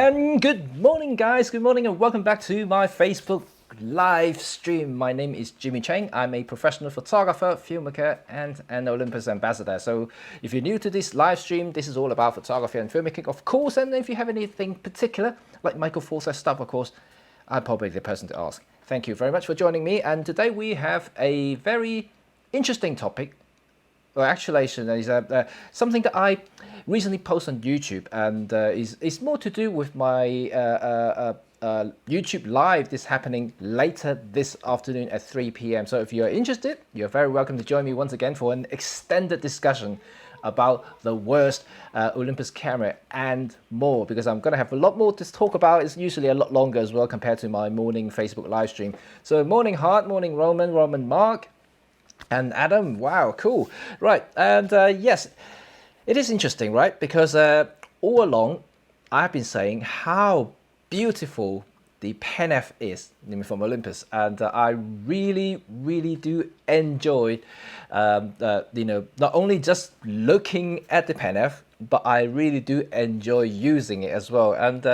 And good morning, guys. Good morning, and welcome back to my Facebook live stream. My name is Jimmy Cheng. I'm a professional photographer, filmmaker, and an Olympus ambassador. So if you're new to this live stream, this is all about photography and filmmaking, of course. And if you have anything particular, like Michael Forsyth stuff, of course, I'm probably the person to ask. Thank you very much for joining me. And today we have a very interesting topic. Well, actually, is something that I recently posted on YouTube, and is more to do with my YouTube live. This happening later this afternoon at 3 p.m. So if you're interested, you're very welcome to join me once again for an extended discussion about the worst Olympus camera and more, because I'm going to have a lot more to talk about. It's usually a lot longer as well compared to my morning Facebook live stream. So morning Hart, morning Roman, Mark, and Adam. Wow, cool. Right, and yes, it is interesting, right? Because all along I've been saying how beautiful the Pen F is from Olympus, and I really do enjoy not only just looking at the Pen F, but I really do enjoy using it as well. And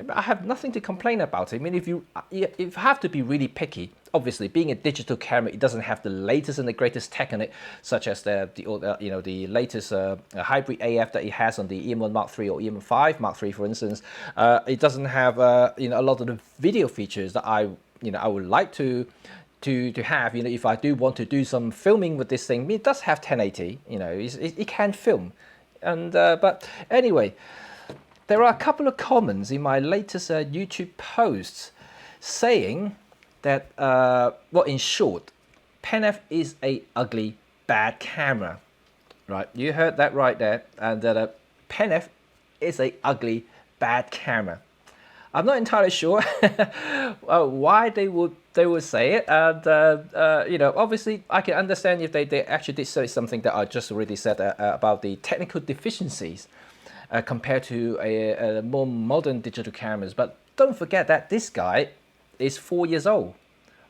I have nothing to complain about it. I mean, if you have to be really picky, obviously, being a digital camera, it doesn't have the latest and the greatest tech on it, such as the latest hybrid AF that it has on the EM1 Mark III or EM5 Mark III, for instance. It doesn't have a lot of the video features that I would like to have. If I do want to do some filming with this thing, it does have 1080. It can film, and but anyway. There are a couple of comments in my latest YouTube posts saying that, well, in short, Pen F is a ugly, bad camera. Right, you heard that right there, and that Pen F is a ugly, bad camera. I'm not entirely sure why they would say it, and obviously I can understand if they actually did say something that I just already said about the technical deficiencies. Compared to a more modern digital cameras. But don't forget that this guy is 4 years old,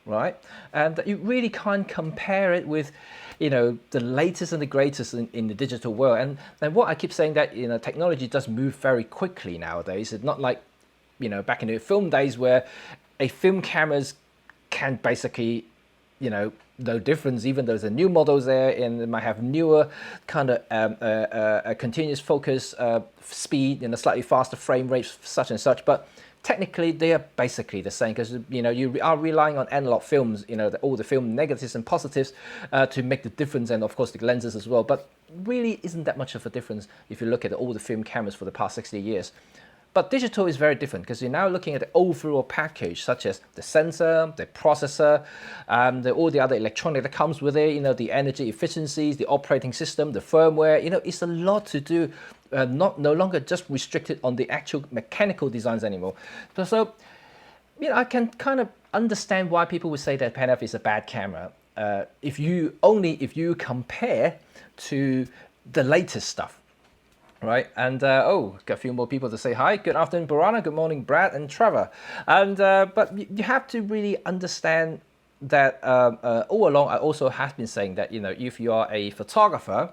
right? And you really can't compare it with, the latest and the greatest in the digital world. And what I keep saying that, technology does move very quickly nowadays. It's not like, back in the film days where a film cameras can basically, no difference, even though there's new models there and they might have newer kind of a continuous focus speed and a slightly faster frame rates, such and such, but technically they are basically the same, because you are relying on analog films, all the film negatives and positives to make the difference, and of course the lenses as well. But really isn't that much of a difference if you look at all the film cameras for the past 60 years. But digital is very different, because you're now looking at the overall package, such as the sensor, the processor, all the other electronic that comes with it, the energy efficiencies, the operating system, the firmware. It's a lot to do, no longer just restricted on the actual mechanical designs anymore. So I can kind of understand why people would say that Pen F is a bad camera, if you compare to the latest stuff. Right, and got a few more people to say hi. Good afternoon, Barana. Good morning, Brad and Trevor. And but you have to really understand that all along I also have been saying that if you are a photographer,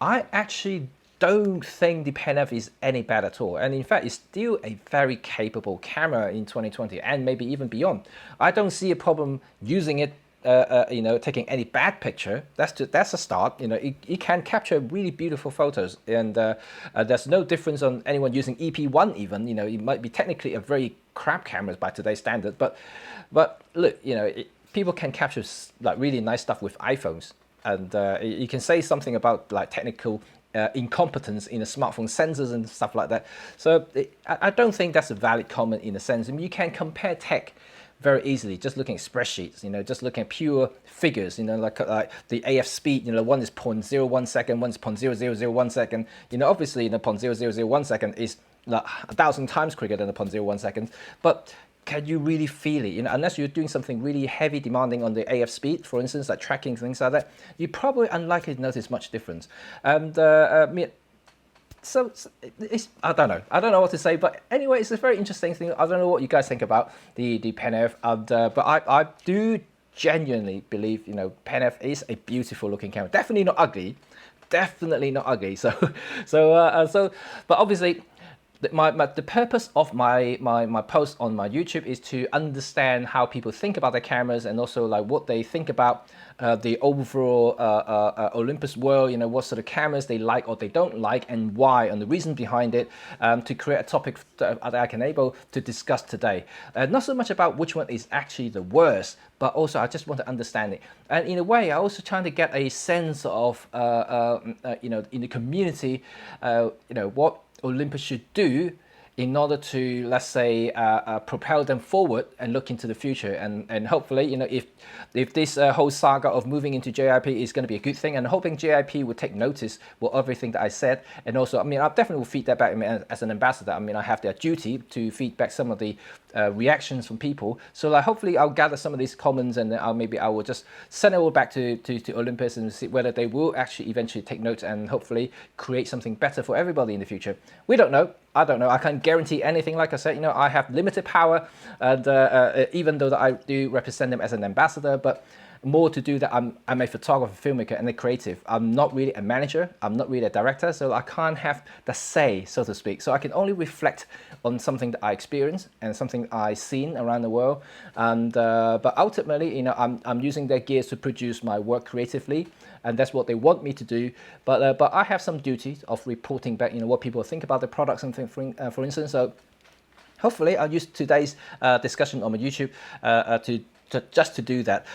I actually don't think the Pen F is any bad at all. And in fact, it's still a very capable camera in 2020 and maybe even beyond. I don't see a problem using it. Taking any bad picture, that's a start. It can capture really beautiful photos, and there's no difference on anyone using EP1 even. It might be technically a very crap camera by today's standard, but look, people can capture like really nice stuff with iPhones, and you can say something about like technical incompetence in the smartphone sensors and stuff like that. So I don't think that's a valid comment in a sense. I mean, you can compare tech very easily, just looking at spreadsheets, just looking at pure figures, like the AF speed, one is 0.01 second, one is 0.0001 second. Obviously, 0.0001 second is like 1,000 times quicker than 0.01 second. But can you really feel it? Unless you're doing something really heavy demanding on the AF speed, for instance, like tracking, things like that, you're probably unlikely to notice much difference. And So I don't know what to say, but anyway, it's a very interesting thing. I don't know what you guys think about the Pen F, but I do genuinely believe Pen F is a beautiful looking camera. Definitely not ugly, So but obviously the purpose of my post on my YouTube is to understand how people think about their cameras, and also like what they think about the overall Olympus world. You know, what sort of cameras they like or they don't like, and why, and the reason behind it, to create a topic that I can able to discuss today. Not so much about which one is actually the worst, but also I just want to understand it. And in a way, I also trying to get a sense of you know, in the community, you know, what Olympus should do in order to, let's say, propel them forward and look into the future. And hopefully, you know, if this whole saga of moving into JIP is going to be a good thing, and hoping JIP will take notice of everything that I said. And also, I mean, I definitely will feed that back. I mean, as an ambassador, I mean, I have their duty to feed back some of the reactions from people. So like, hopefully I'll gather some of these comments, and then maybe I will just send it all back to Olympus and see whether they will actually eventually take note and hopefully create something better for everybody in the future. We don't know. I don't know. I can't guarantee anything. Like I said, you know, I have limited power, and even though that I do represent them as an ambassador, but more to do that I'm a photographer, filmmaker, and a creative. I'm not really a manager. I'm not really a director, so I can't have the say, so to speak. So I can only reflect on something that I experienced and something I've seen around the world. And but ultimately, you know, I'm using their gears to produce my work creatively, and that's what they want me to do. But I have some duties of reporting back, you know, what people think about the products and things, for instance. So hopefully I'll use today's discussion on my YouTube just to do that.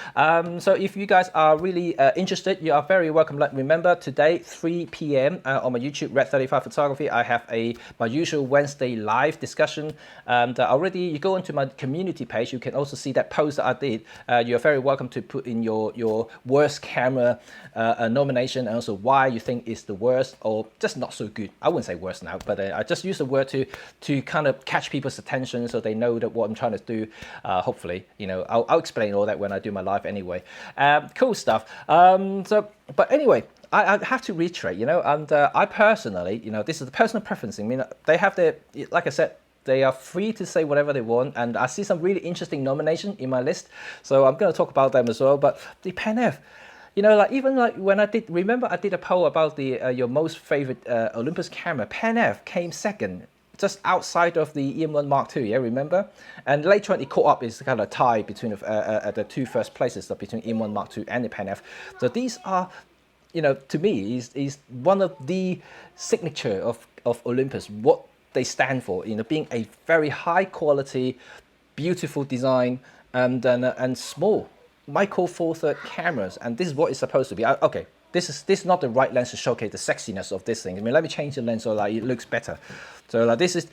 So if you guys are really interested, you are very welcome. Like, remember, today 3 p.m. On my YouTube, Red 35 Photography, I have my usual Wednesday live discussion. And already you go into my community page, you can also see that post that I did. You're very welcome to put in your worst camera nomination, and also why you think is the worst or just not so good. I wouldn't say worst now, but I just use the word to kind of catch people's attention so they know that what I'm trying to do. Hopefully, you know, I'll explain all that when I do my live anyway. Cool stuff. But anyway, I have to reiterate, you know, and I personally, you know, this is the personal preference. I mean, they have their, like I said, they are free to say whatever they want, and I see some really interesting nomination in my list, so I'm going to talk about them as well. But the Pen F, you know, like even like when I did a poll about the your most favorite Olympus camera, Pen F came second, just outside of the EM1 Mark II, yeah, remember? And later on, it caught up, it's kind of a tie between the two first places, so between EM1 Mark II and the Pen F. So these are, you know, to me, is one of the signature of Olympus, what they stand for, you know, being a very high quality, beautiful design, and small micro four third cameras, and this is what it's supposed to be. Okay, this is not the right lens to showcase the sexiness of this thing. I mean, let me change the lens so like it looks better. So like this is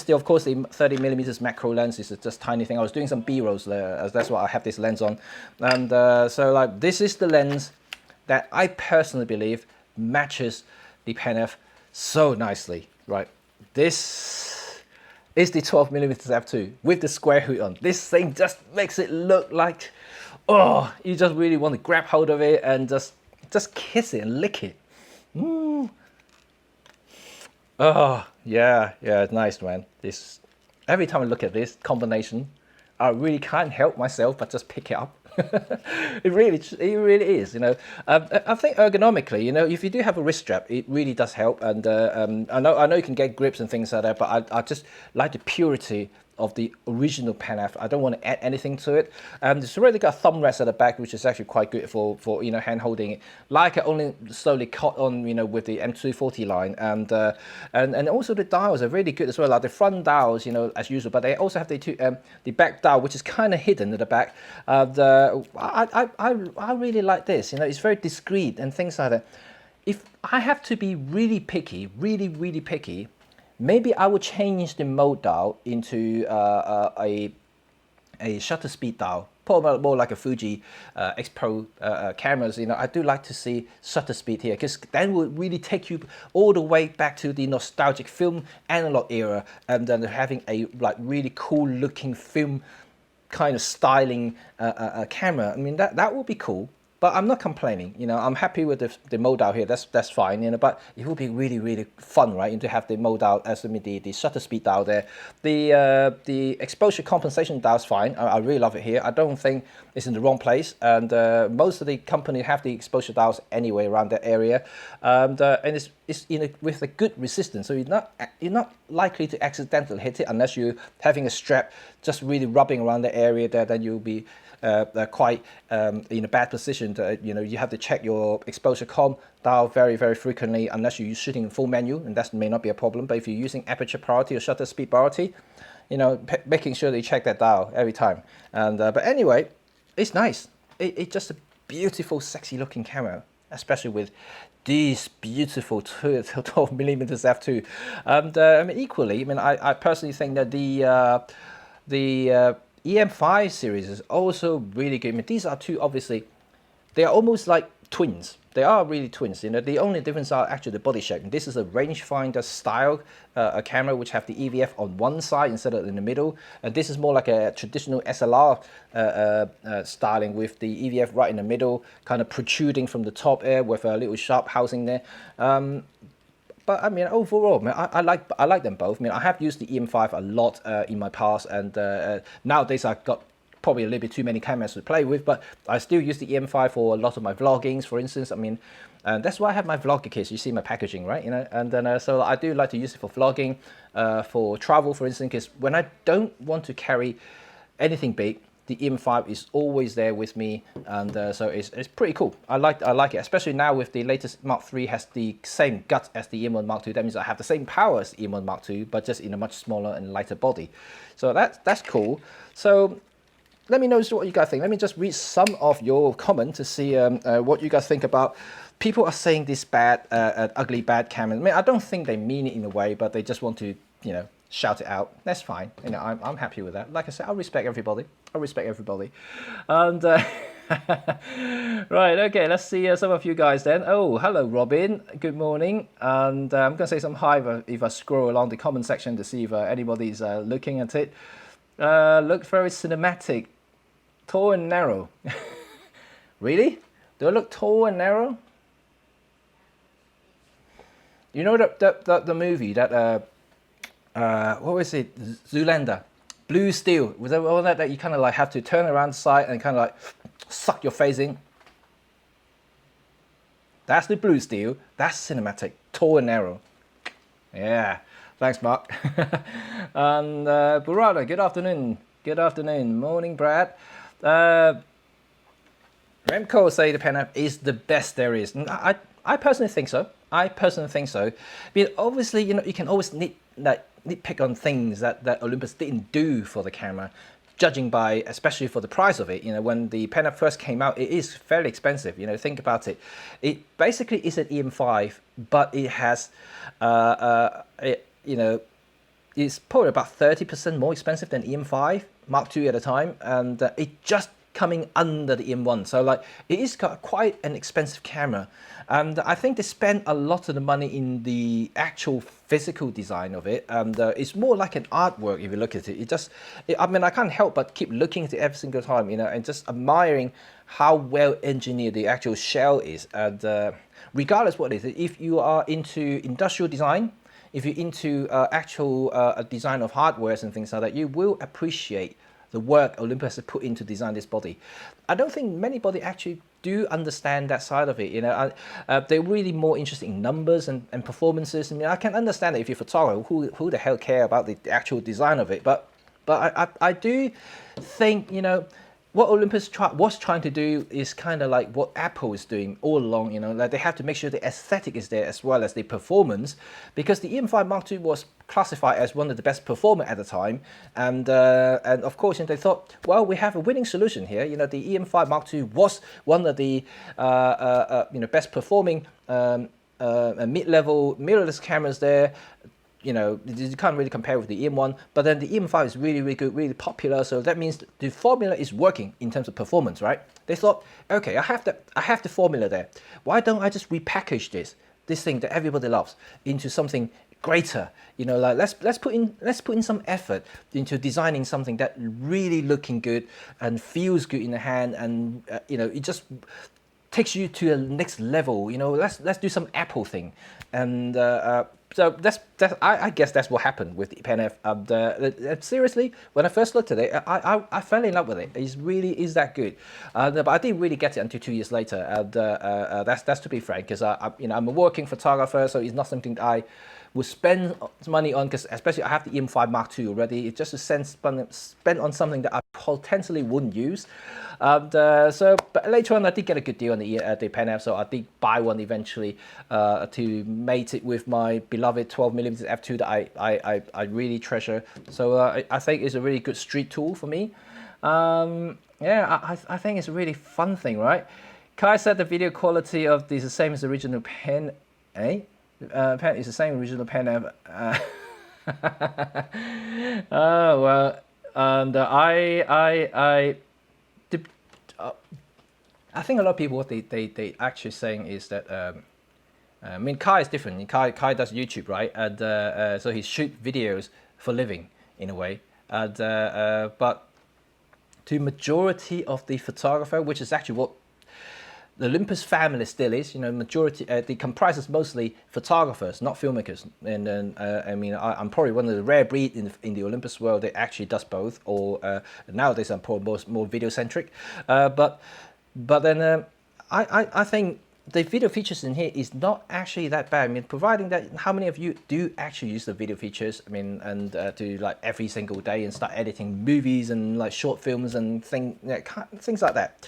the, of course, the 30mm macro lens. This is just tiny thing. I was doing some B-rolls there, as that's what I have this lens on, and so like this is the lens that I personally believe matches the Pen F so nicely, right? This is the 12mm f2 with the square hood on. This thing just makes it look like, oh, you just really want to grab hold of it and just kiss it and lick it. Oh, yeah, it's nice, man. This, every time I look at this combination, I really can't help myself but just pick it up. it really is, you know. I think ergonomically, you know, if you do have a wrist strap, it really does help. And I know you can get grips and things like that, but I just like the purity of the original Pen F. I don't want to add anything to it. It's already got a thumb rest at the back, which is actually quite good for you know, hand holding it. Like I only slowly caught on, you know, with the M240 line, and also the dials are really good as well. Like the front dials, you know, as usual, but they also have the back dial, which is kind of hidden at the back. I really like this. You know, it's very discreet and things like that. If I have to be really picky, really picky, maybe I would change the mode dial into a shutter speed dial, probably more like a Fuji X Pro cameras. You know, I do like to see shutter speed here, because that will really take you all the way back to the nostalgic film analog era, and then having a like really cool looking film kind of styling camera. I mean, that would be cool. But I'm not complaining, I'm happy with the mode out here. That's fine, but it would be really, really fun, right? And to have the mode out, the shutter speed dial there. The exposure compensation dial is fine. I really love it here. I don't think it's in the wrong place. And most of the company have the exposure dials anyway around that area. And it's with a good resistance. So you're not likely to accidentally hit it unless you're having a strap just really rubbing around the area there, then you'll be quite in a bad position. You have to check your exposure comp dial very, very frequently unless you're shooting in full menu, and that may not be a problem. But if you're using aperture priority or shutter speed priority, making sure that you check that dial every time. And but anyway, it's nice. It's just a beautiful, sexy looking camera, especially with these beautiful 12mm f2. And equally, I personally think that the EM5 series is also really good. These are two, obviously, they are almost like twins. They are really twins. The only difference are actually the body shape. And this is a rangefinder style a camera which have the EVF on one side instead of in the middle. And this is more like a traditional SLR styling with the EVF right in the middle, kind of protruding from the top there with a little sharp housing there. But overall, I like them both. I have used the EM5 a lot in my past, and nowadays I've got probably a little bit too many cameras to play with, but I still use the EM5 for a lot of my vloggings, for instance. And that's why I have my vlogger case. You see my packaging, right? And then so I do like to use it for vlogging, for travel, for instance, because when I don't want to carry anything big, the EM5 is always there with me, and so it's pretty cool. I like it, especially now with the latest Mark III has the same guts as the EM1 Mark II. That means I have the same power as the EM1 Mark II, but just in a much smaller and lighter body. So that's cool. So let me know what you guys think. Let me just read some of your comments to see what you guys think about. People are saying this bad, ugly, bad camera. I don't think they mean it in a way, but they just want to, shout it out. That's fine. I'm happy with that. Like I said, I respect everybody. And right, okay, let's see some of you guys then. Oh, hello, Robin. Good morning. And I'm going to say some hi if I scroll along the comment section to see if anybody's looking at it. Looks very cinematic. Tall and narrow. Really? Do I look tall and narrow? You know the movie that what was it? Zoolander, Blue Steel. Was that all that you kind of like have to turn around the side and kind of like suck your face in? That's the Blue Steel. That's cinematic. Tall and narrow. Yeah. Thanks, Mark. And Burada, good afternoon. Good afternoon. Morning, Brad. Remco say the pen app is the best there is. I personally think so. But obviously, you can always nitpick on things that Olympus didn't do for the camera, judging by, especially for the price of it. When the pen app first came out, it is fairly expensive. Think about it. It basically is an EM5, but it has, it's probably about 30% more expensive than EM5 Mark II at the time, and it just coming under the EM1. So it is quite an expensive camera, and I think they spent a lot of the money in the actual physical design of it, and it's more like an artwork if you look at it. I can't help but keep looking at it every single time, and just admiring how well engineered the actual shell is. And regardless what it is, if you are into industrial design, if you're into actual design of hardware and things like that, you will appreciate the work Olympus has put in to design this body. I don't think many body actually do understand that side of it. They're really more interested in numbers and performances. I can understand that if you're a photographer, who the hell care about the actual design of it? But I do think, what Olympus was trying to do is kind of like what Apple is doing all along. Like they have to make sure the aesthetic is there as well as the performance, because the EM5 Mark II was classified as one of the best performer at the time, and of course they thought, well, we have a winning solution here. The EM5 Mark II was one of the best performing mid-level mirrorless cameras there. You can't really compare with the EM1, but then the EM5 is really, really good, really popular. So that means the formula is working in terms of performance, right? They thought, okay, I have the formula there. Why don't I just repackage this thing that everybody loves into something greater? Let's put in some effort into designing something that really looking good and feels good in the hand, and it just takes you to the next level. You know, let's do some Apple thing, and so I guess that's what happened with the Pen F. Seriously, when I first looked at it, I fell in love with it. It really is that good, but I didn't really get it until 2 years later. And that's to be frank, because I'm a working photographer, so it's not something that I would spend money on, because especially I have the EM5 Mark II already. It's just a sense spent on something that I potentially wouldn't use. But later on I did get a good deal on the Pen F, so I did buy one eventually to mate it with my beloved 12mm f2 that I really treasure. So I think it's a really good street tool for me. Yeah, I think it's a really fun thing, right? Kai said the video quality of this is the same as the original Pen, eh? Pen is the same original Pen F. Oh well, and I think a lot of people, what they actually saying is that I mean, Kai is different. Kai does YouTube, right? And so he shoots videos for living in a way. And but to majority of the photographer, which is actually what the Olympus family still is, you know, majority they comprises mostly photographers, not filmmakers. And then I mean, I'm probably one of the rare breed in the Olympus world that actually does both. Or nowadays I'm probably more video centric. But then I think the video features in here is not actually that bad. I mean, providing that, how many of you do actually use the video features? I mean, and do like every single day and start editing movies and like short films and things like that.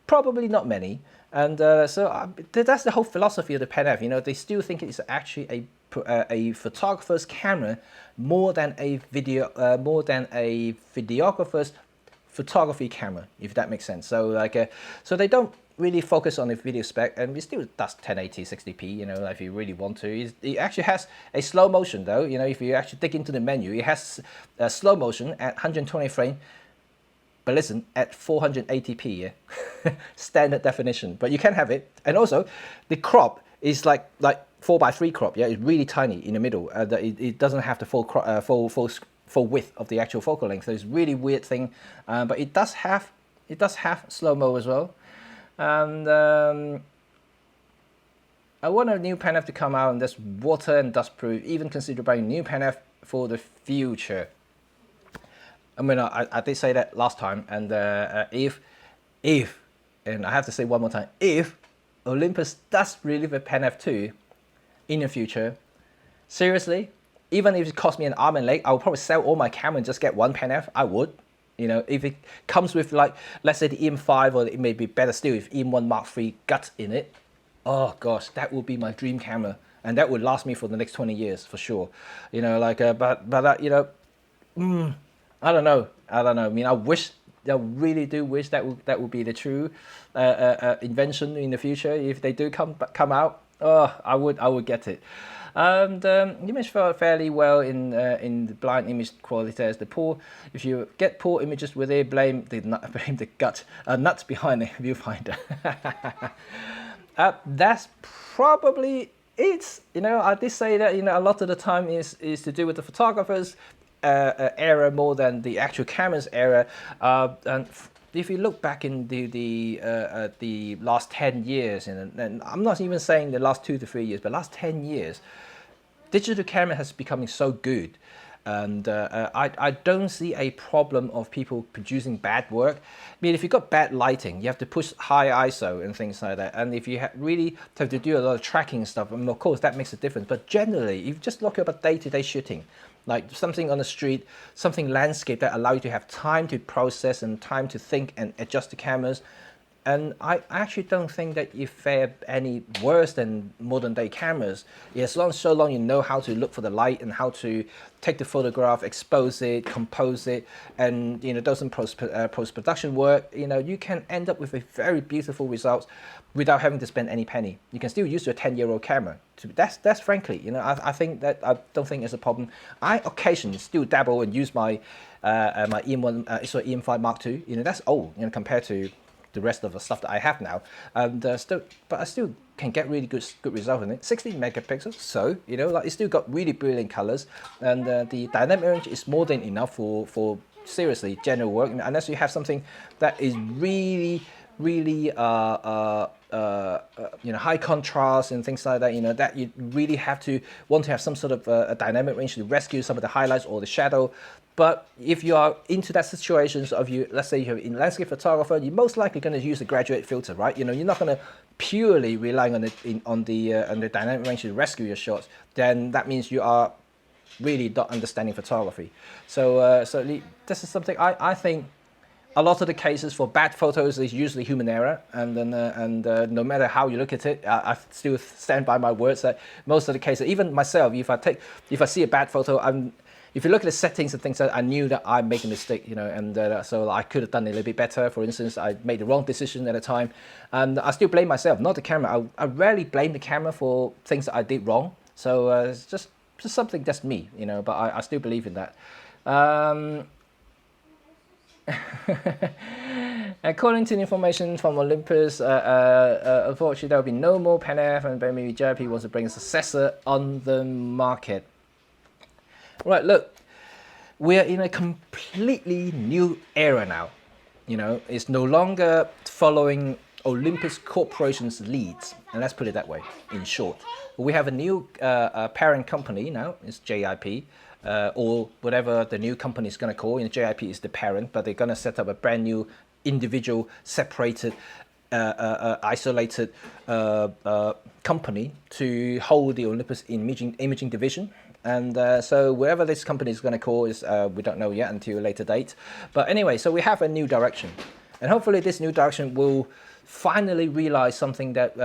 Probably not many. And so that's the whole philosophy of the Pen F. You know, they still think it's actually a photographer's camera more than a videographer's photography camera, if that makes sense. So like, so they don't really focus on the video spec, and it still does 1080 60p. You know, if you really want to. It actually has a slow motion though. You know, if you actually dig into the menu, it has a slow motion at 120 frame. But listen, at 480p, yeah? Standard definition. But you can have it. And also, the crop is like 4:3 crop. Yeah, it's really tiny in the middle. It doesn't have the full width of the actual focal length. So it's a really weird thing. But it does have slow mo as well. And I want a new Pen F to come out and that's water and dust proof. Even consider buying a new Pen F for the future. I mean, I did say that last time, and if, and I have to say one more time, if Olympus does release a Pen F2 in the future, seriously, even if it cost me an arm and leg, I would probably sell all my camera and just get one Pen F. I would, you know, if it comes with like, let's say the EM5, or it may be better still if EM1 Mark III guts in it. Oh gosh, that would be my dream camera, and that would last me for the next 20 years for sure. You know, like, but you know, I don't know. I mean, I really do wish that would be the true invention in the future. If they do come out, oh, I would get it. And the image felt fairly well in the blind image quality test. If you get poor images with it, blame the nuts behind the viewfinder. That's probably it. You know, I did say that, you know, a lot of the time is to do with the photographers. Era more than the actual camera's era, and if you look back in the last 10 years, and I'm not even saying the last 2 to 3 years, but last 10 years, digital camera has becoming so good, and I don't see a problem of people producing bad work. I mean, if you've got bad lighting, you have to push high ISO and things like that, and if you really have to do a lot of tracking stuff, and of course that makes a difference, but generally, if you just look at day-to-day shooting, like something on the street, something landscape that allow you to have time to process and time to think and adjust the cameras. And I actually don't think that you fare any worse than modern day cameras. Yeah, so long you know how to look for the light and how to take the photograph, expose it, compose it, and you know, do some post-production work. You know, you can end up with a very beautiful result without having to spend any penny. You can still use your 10-year-old camera. That's frankly, you know, I think that I don't think it's a problem. I occasionally still dabble and use my my EM5 Mark II. You know, that's old, you know, compared to the rest of the stuff that I have now, and but I still can get really good result in it. 16 megapixels, so you know, like it's still got really brilliant colors, and the dynamic range is more than enough for seriously general work, unless you have something that is really really high contrast and things like that, that you really have to want to have some sort of a dynamic range to rescue some of the highlights or the shadow. But if you are into that situations of let's say you're in landscape photographer, you're most likely going to use the graduate filter, right? You're not going to purely rely on the dynamic range to rescue your shots. Then that means you are really not understanding photography. So this is something I think a lot of the cases for bad photos is usually human error, and then no matter how you look at it, I still stand by my words that most of the cases, even myself, if I see a bad photo, if you look at the settings and things, I knew that I make a mistake, and so I could have done it a little bit better. For instance, I made the wrong decision at a time, and I still blame myself, not the camera. I rarely blame the camera for things that I did wrong. So it's just something that's me, but I still believe in that. According to the information from Olympus, unfortunately there will be no more Pen F, and maybe JYP wants to bring a successor on the market. Right, look, we are in a completely new era now. It's no longer following Olympus Corporation's leads, and let's put it that way, in short. We have a new parent company now, it's JYP, or whatever the new company is going to call. JYP is the parent, but they're going to set up a brand new individual, separated, isolated company to hold the Olympus imaging division. And so wherever this company is going to call is, we don't know yet until a later date. But anyway, so we have a new direction. And hopefully this new direction will finally realize something that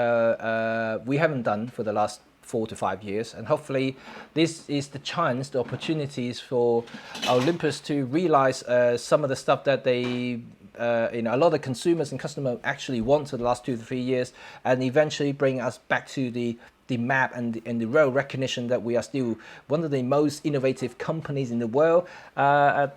we haven't done for the last 4 to 5 years. And hopefully this is the chance, the opportunities for Olympus to realize some of the stuff that they, a lot of consumers and customers actually want for the last 2 to 3 years, and eventually bring us back to the map and the real recognition that we are still one of the most innovative companies in the world.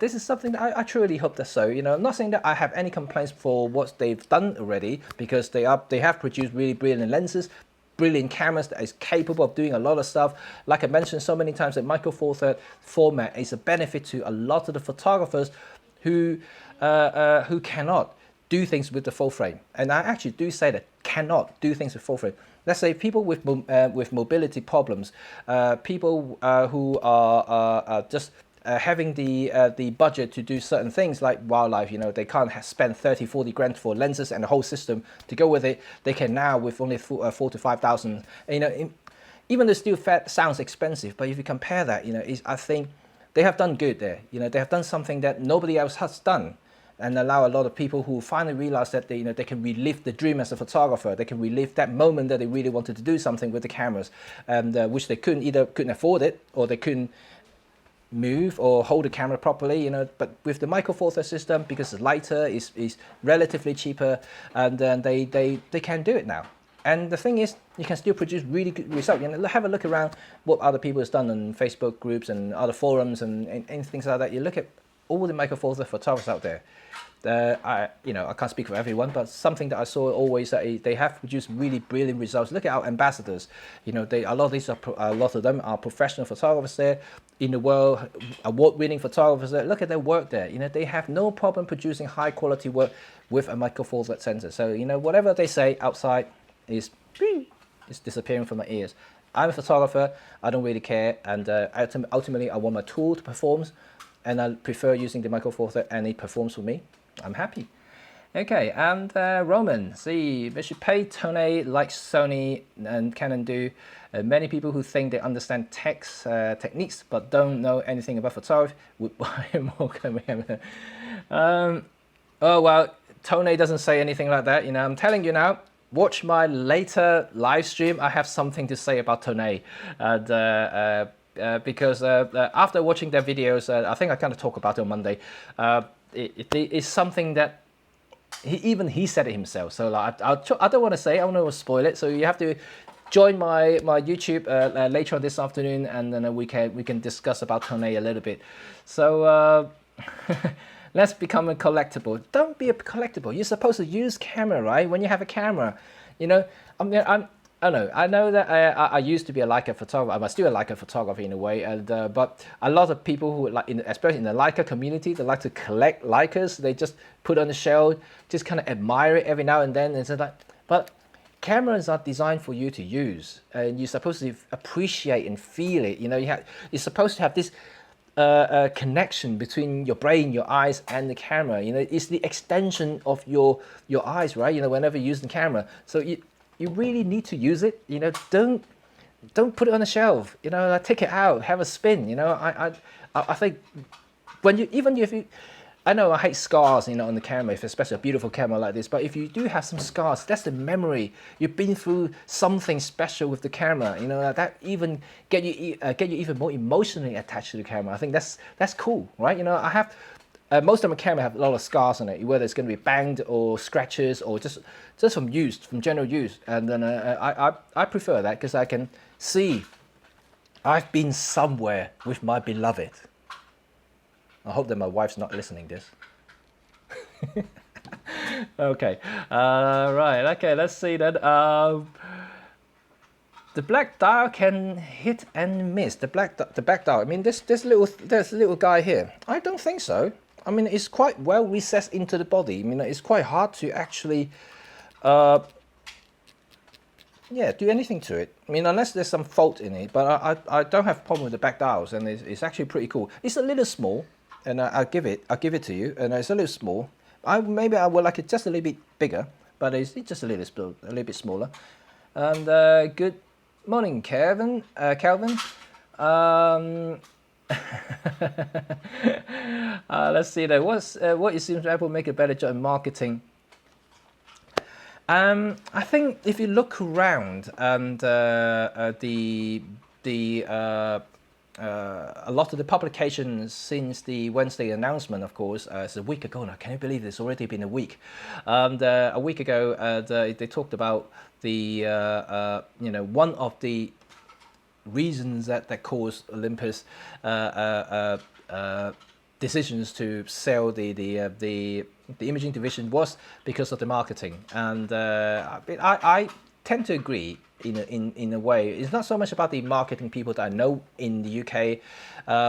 This is something that I truly hope that so. I'm not saying that I have any complaints for what they've done already, because they have produced really brilliant lenses, brilliant cameras that is capable of doing a lot of stuff. Like I mentioned so many times, that Micro Four Thirds format is a benefit to a lot of the photographers who cannot do things with the full frame. And I actually do say that cannot do things with full frame. Let's say people with mobility problems, people who are just having the budget to do certain things like wildlife, they can't spend 30, 40 grand for lenses and a whole system to go with it. They can now with only 4 to 5,000. Even though still sounds expensive, but if you compare that, I think they have done good there. They have done something that nobody else has done, and allow a lot of people who finally realize that they can relive the dream as a photographer. They can relive that moment that they really wanted to do something with the cameras, and which they couldn't afford it, or they couldn't move or hold the camera properly. But with the Micro Four Thirds system, because it's lighter, is relatively cheaper, and then they can do it now. And the thing is, you can still produce really good results. Have a look around what other people have done on Facebook groups and other forums and things like that. You look at all the Micro Four Thirds photographers out there. I can't speak for everyone, but something that I saw always that they have produced really brilliant results. Look at our ambassadors. A lot of them are professional photographers there in the world, award-winning photographers there. Look at their work there. They have no problem producing high quality work with a Micro Four Thirds sensor. So whatever they say outside is disappearing from my ears. I'm a photographer. I don't really care, and ultimately I want my tool to perform, and I prefer using the Micro Four Thirds, and it performs for me. I'm happy. Okay, and Roman, see, they should pay Tone like Sony and Canon do. Many people who think they understand techniques but don't know anything about photography would buy more camera. Oh well, Tone doesn't say anything like that. I'm telling you now. Watch my later live stream. I have something to say about Tone, and because after watching their videos, I think I kind of talk about it on Monday. It is something that he said it himself. So like, I don't want to say. I don't want to spoil it. So you have to join my YouTube later on this afternoon, and then we can discuss about Tone a little bit. So let's become a collectible. Don't be a collectible. You're supposed to use camera, right? When you have a camera, I know. I know that I used to be a Leica photographer. I'm still a Leica photographer in a way, and but a lot of people who like, especially in the Leica community, they like to collect Leicas. They just put on the shelf, just kind of admire it every now and then. And it's like, but cameras are designed for you to use, and you're supposed to appreciate and feel it. You know, you're supposed to have this connection between your brain, your eyes, and the camera. You know, it's the extension of your eyes, right? You know, whenever you use the camera, so you really need to use it. You know, don't put it on the shelf. You know, like, take it out, have a spin. You know, I think when you even if you, I know I hate scars, you know, on the camera, if especially a beautiful camera like this. But if you do have some scars, that's the memory. You've been through something special with the camera. You know, that even get you even more emotionally attached to the camera. I think that's cool, right? You know, I have. Most of my camera have a lot of scars on it, whether it's going to be banged or scratches or just from general use. And then I prefer that because I can see I've been somewhere with my beloved. I hope that my wife's not listening this. Okay, right. Okay, let's see then. The black dial can hit and miss. The black dial. I mean, this little guy here. I don't think so. I mean, it's quite well recessed into the body. I mean, it's quite hard to actually, do anything to it. I mean, unless there's some fault in it. But I don't have a problem with the back dials, and it's actually pretty cool. It's a little small, and I'll give it to you. And it's a little small. Maybe I would like it just a little bit bigger, but it's just a little bit smaller. And good morning, Calvin. Let's see there. What it seems Apple make a better job in marketing. I think if you look around and a lot of the publications since the Wednesday announcement, of course, it's a week ago now. Can you believe it's already been a week? And a week ago, they talked about the one of the reasons that caused Olympus decisions to sell the imaging division was because of the marketing, and I tend to agree in a way. It's not so much about the marketing people that I know in the UK,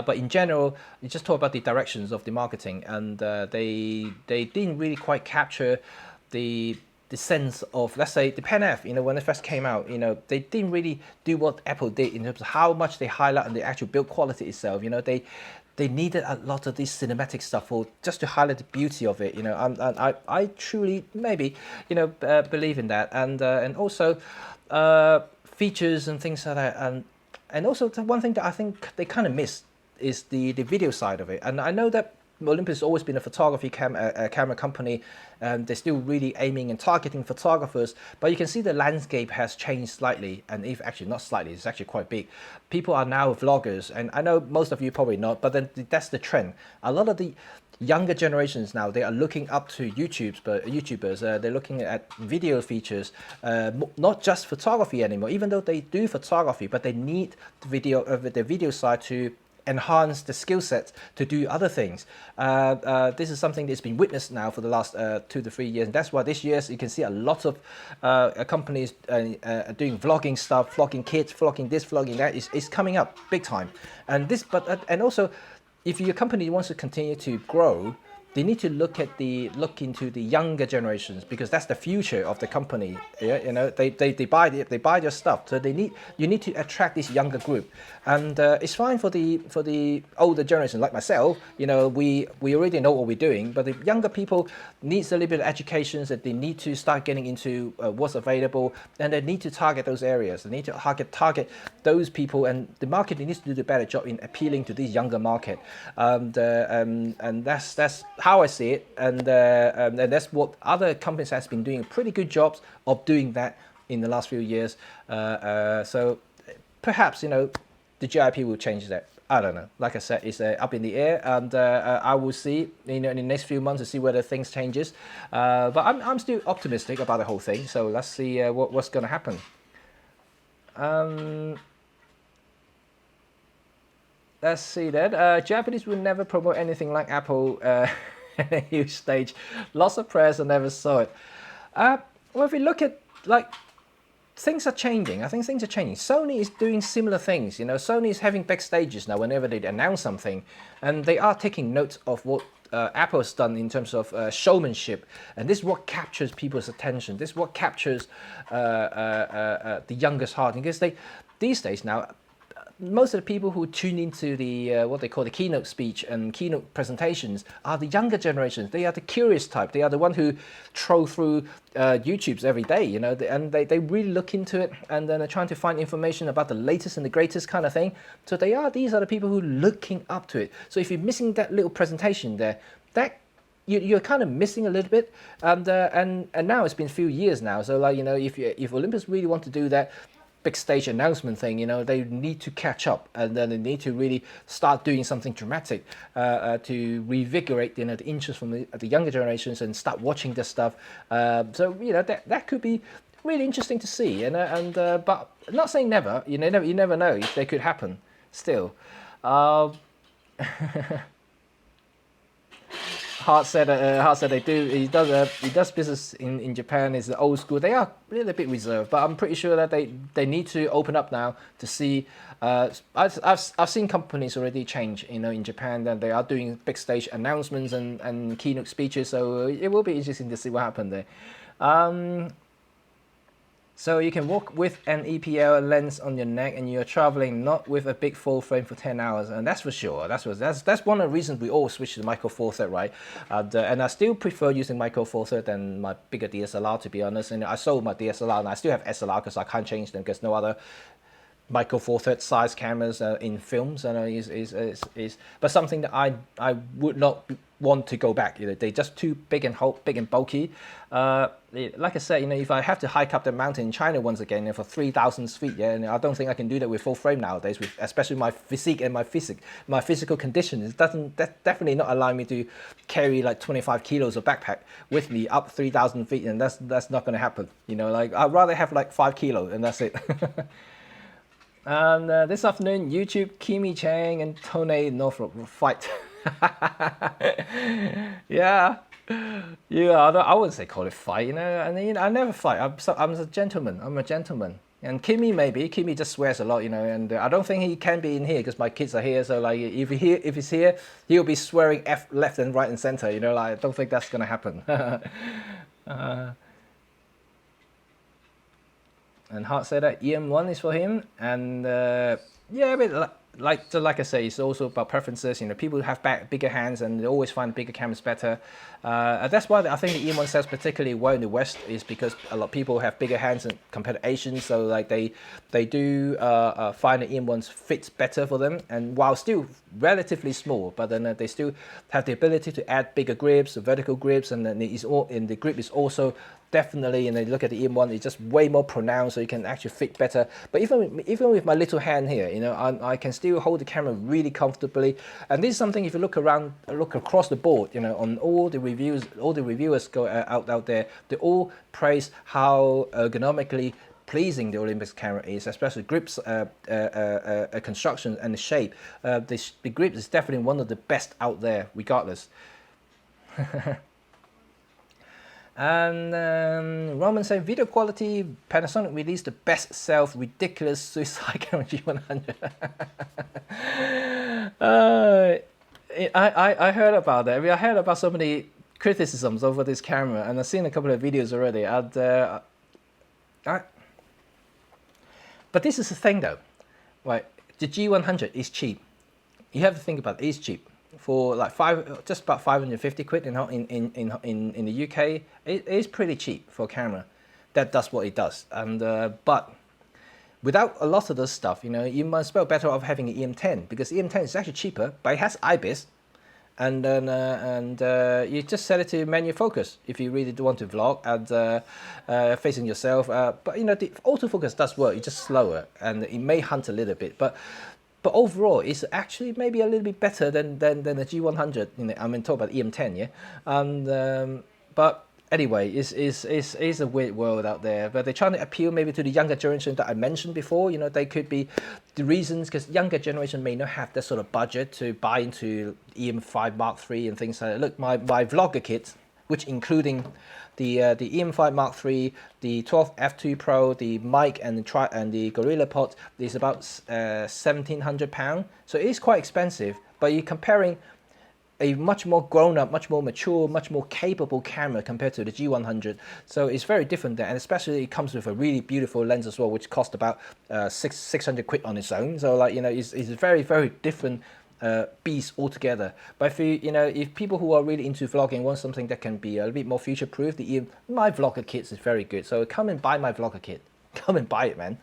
but in general, you just talk about the directions of the marketing, and they didn't really quite capture the sense of, let's say, the Pen F, when it first came out, they didn't really do what Apple did in terms of how much they highlight on the actual build quality itself. They needed a lot of this cinematic stuff just to highlight the beauty of it. I truly maybe believe in that, and also features and things like that, and also the one thing that I think they kind of missed is the video side of it. And I know that Olympus has always been a photography camera company, and they're still really aiming and targeting photographers, but you can see the landscape has changed slightly, and if actually not slightly, it's actually quite big. People are now vloggers, and I know most of you probably not, but then that's the trend. A lot of the younger generations now, they are looking up to YouTubers. They're looking at video features, not just photography anymore, even though they do photography, but they need the video side to enhance the skill set to do other things. This is something that's been witnessed now for the last 2 to 3 years, and that's why this year you can see a lot of companies doing vlogging stuff, vlogging kids, vlogging this, vlogging that. Is coming up big time. And and also, if your company wants to continue to grow, they need to look into the younger generations, because that's the future of the company. Yeah, they buy their stuff, so you need to attract this younger group, and it's fine for the older generation like myself. We already know what we're doing, but the younger people needs a little bit of education, that they need to start getting into what's available, and they need to target those areas. They need to target those people, and the market needs to do a better job in appealing to this younger market, and that's how I see it, and that's what other companies has been doing pretty good jobs of doing that in the last few years. So perhaps the GIP will change that. I don't know. Like I said, it's up in the air, and I will see in the next few months to see whether things changes. But I'm still optimistic about the whole thing. So let's see what's going to happen. Let's see that. Japanese will never promote anything like Apple at a huge stage. Lots of press, I never saw it. Well, if we look at things are changing. I think things are changing. Sony is doing similar things. You know, Sony is having big stages now whenever they announce something, and they are taking note of what Apple has done in terms of showmanship, and this is what captures people's attention. This is what captures the youngest heart, because these days now, most of the people who tune into the what they call the keynote speech and keynote presentations are the younger generations. They are the curious type. They are the one who troll through YouTubes every day, you know, and they really look into it, and then they're trying to find information about the latest and the greatest kind of thing. So these are the people who are looking up to it. So if you're missing that little presentation there, you're kind of missing a little bit, and now it's been a few years now. So like, you know, if Olympus really want to do that big stage announcement thing, you know, they need to catch up, and then they need to really start doing something dramatic to revigorate, you know, the interest from the younger generations and start watching this stuff. So you know, that could be really interesting to see, but not saying never. You never know if they could happen. Still, Hart said he does business in Japan. Is old school. They are a little bit reserved, but I'm pretty sure that they need to open up now to see. I've seen companies already change, you know, in Japan, that they are doing big stage announcements and keynote speeches. So it will be interesting to see what happened there. So you can walk with an EPL lens on your neck, and you're traveling not with a big full frame for 10 hours, and that's for sure. That's one of the reasons we all switched to the micro four third, right? And I still prefer using micro four third than my bigger DSLR, to be honest. And I sold my DSLR, and I still have SLR because I can't change them because no other micro four third size cameras in films, is but something that I would not want to go back. You know, they're just too big and bulky. Like I said, you know, if I have to hike up the mountain in China once again, you know, for 3,000 feet, yeah, and I don't think I can do that with full frame nowadays, with especially my physique and my physical condition. It definitely not allow me to carry like 25 kilos of backpack with me up 3,000 feet, and that's not going to happen. You know, like I'd rather have like 5 kilos and that's it. And this afternoon, YouTube, Cheng and Tony Northrop will fight. Yeah, I wouldn't say call it fight, you know. And you know, I never fight. I'm a gentleman. I'm a gentleman. And Kimmy just swears a lot, you know. And I don't think he can be in here because my kids are here. So like, if he's here, he'll be swearing F left and right and center. You know, like I don't think that's gonna happen. And Hart said that EM1 is for him, and yeah, but like I say, it's also about preferences. You know, people have bigger hands, and they always find bigger cameras better. And that's why I think the EM1 sells particularly well in the West, is because a lot of people have bigger hands compared to Asians. So like they do find the EM1s fits better for them, and while still relatively small, but then they still have the ability to add bigger grips, vertical grips, and then the grip is also definitely, and then look at the EM1, it's just way more pronounced, so you can actually fit better. But even with my little hand here, you know, I can still hold the camera really comfortably. And this is something, if you look across the board, you know, on all the reviewers go out there, they all praise how ergonomically pleasing the Olympus camera is, especially grips, construction and the shape. The grip is definitely one of the best out there, regardless. And Roman said, video quality, Panasonic released the best ridiculous suicide camera G100. I heard about that. I mean, I heard about so many criticisms over this camera, and I've seen a couple of videos already. But this is the thing though, right? The G100 is cheap. You have to think about it, it's cheap. For like just about 550 quid in the UK, it is pretty cheap for a camera that does what it does. And but without a lot of this stuff, you know, you must well better off having an EM10, because EM10 is actually cheaper, but it has IBIS, and then you just set it to manual focus if you really do want to vlog and facing yourself. But you know, the autofocus does work. It's just slower, and it may hunt a little bit, but overall, it's actually maybe a little bit better than the G100. You know, I mean, talk about EM10, yeah. And but anyway, it's a weird world out there. But they're trying to appeal maybe to the younger generation that I mentioned before. You know, they could be the reasons, because younger generation may not have that sort of budget to buy into EM5 Mark III and things like that. Look, my vlogger kit which including the EM5 Mark III, the 12 F2 Pro, the mic and the Gorilla Pod is about £1,700. So it is quite expensive, but you're comparing a much more grown-up, much more mature, much more capable camera compared to the G100. So it's very different there, and especially it comes with a really beautiful lens as well, which cost about 600 quid on its own. So like, you know, it's a very, very different beast altogether. But if if people who are really into vlogging want something that can be a little bit more future-proof, my vlogger kit is very good. So come and buy my vlogger kit. Come and buy it, man.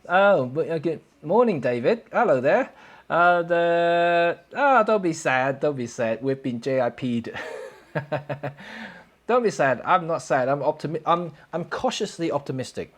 Oh, good morning, David. Hello there. Don't be sad. Don't be sad. We've been JIP'd. Don't be sad. I'm not sad. I'm cautiously optimistic.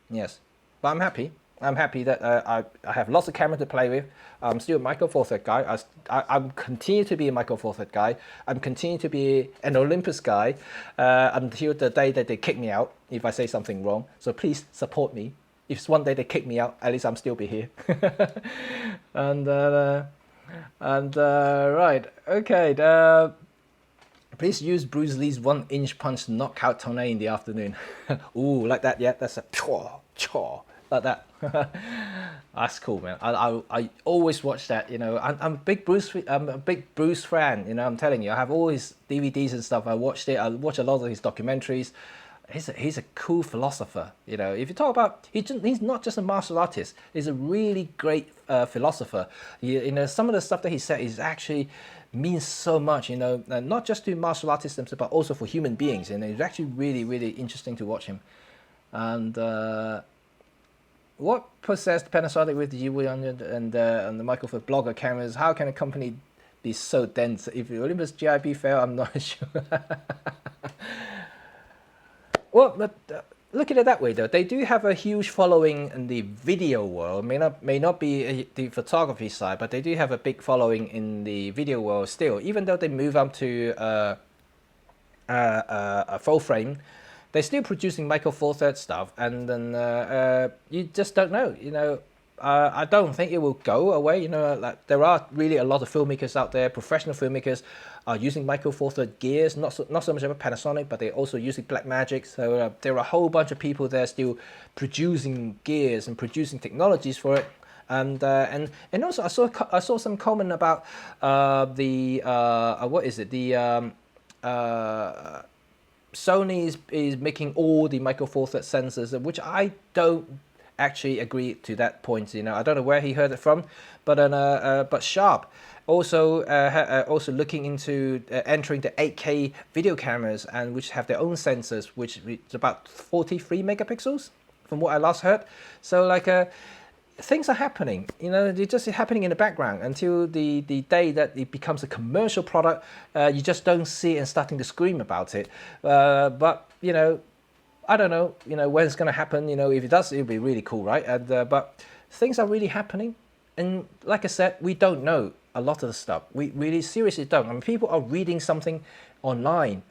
Yes, but I'm happy. I'm happy that I have lots of camera to play with. I'm still a Micro Four Thirds guy. I'm continue to be a Micro Four Thirds guy. I'm continue to be an Olympus guy until the day that they kick me out if I say something wrong. So please support me. If one day they kick me out, at least I'm still be here. Right, okay. Please use Bruce Lee's 1-inch punch to knock out Tony in the afternoon. Ooh, like that, yeah. That's a chaw, like that. That's cool, man. I always watch that. You know, I'm a big Bruce fan. You know, I'm telling you, I have all his DVDs and stuff. I watched it. I watch a lot of his documentaries. He's a cool philosopher. You know, if you talk about, he's not just a martial artist. He's a really great philosopher. You know, some of the stuff that he said is actually means so much. You know, not just to martial artists themselves, but also for human beings. And it's actually really, really interesting to watch him. And what possessed Panasonic with the G100 and the Micro Four Blogger cameras? How can a company be so dense? If the Olympus GIP fail, I'm not sure. Well, but look at it that way though. They do have a huge following in the video world. May not be the photography side, but they do have a big following in the video world still. Even though they move up to a full frame, they're still producing Micro Four Thirds stuff, and then you just don't know. You know, I don't think it will go away. You know, like there are really a lot of filmmakers out there, professional filmmakers, are using Micro Four Thirds gears. Not so much about Panasonic, but they're also using Blackmagic. So there are a whole bunch of people there still producing gears and producing technologies for it. And also I saw some comment about what is it, the Sony is making all the Micro Four Thirds sensors, which I don't actually agree to that point. You know, I don't know where he heard it from, but Sharp also also looking into entering the 8K video cameras, and which have their own sensors, which is about 43 megapixels from what I last heard. So like things are happening, you know, they're just happening in the background until the day that it becomes a commercial product. You just don't see it and starting to scream about it. But you know, I don't know, you know, when it's going to happen. You know, if it does, it'll be really cool, right? And but things are really happening, and like I said, we don't know a lot of the stuff. We really seriously don't. I mean, people are reading something online,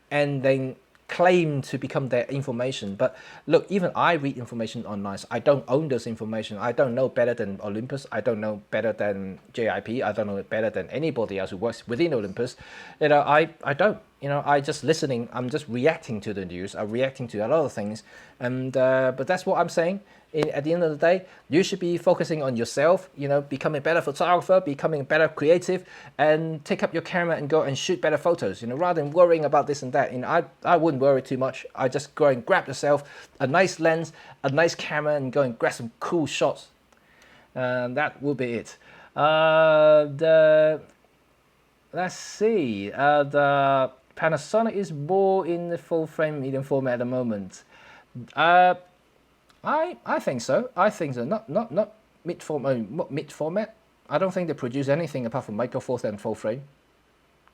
and then claim to become their information. But look, even I read information online. So I don't own those information. I don't know better than Olympus. I don't know better than JIP. I don't know better than anybody else who works within Olympus. You know, I don't. You know, I just listening. I'm just reacting to the news. I'm reacting to a lot of things. And but that's what I'm saying. At the end of the day, you should be focusing on yourself, you know, becoming a better photographer, becoming better creative, and take up your camera and go and shoot better photos, you know, rather than worrying about this and that. You know, I wouldn't worry too much. I just go and grab yourself a nice lens, a nice camera, and go and grab some cool shots. And that will be it. Let's see. The Panasonic is more in the full frame medium format at the moment. I think so. I think so. Not mid format. I don't think they produce anything apart from Micro Four Thirds and full frame.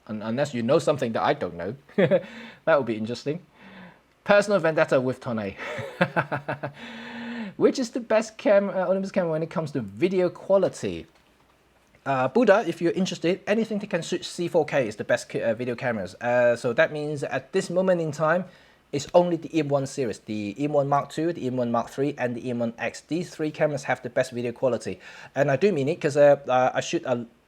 Unless you know something that I don't know. That would be interesting. Personal vendetta with Tone. Which is the best Olympus camera when it comes to video quality? Buddha, if you're interested, anything that can shoot C4K is the best video cameras. So that means at this moment in time, it's only the EM1 series, the EM1 Mark II, the EM1 Mark III, and the EM1X. These three cameras have the best video quality. And I do mean it because I shoot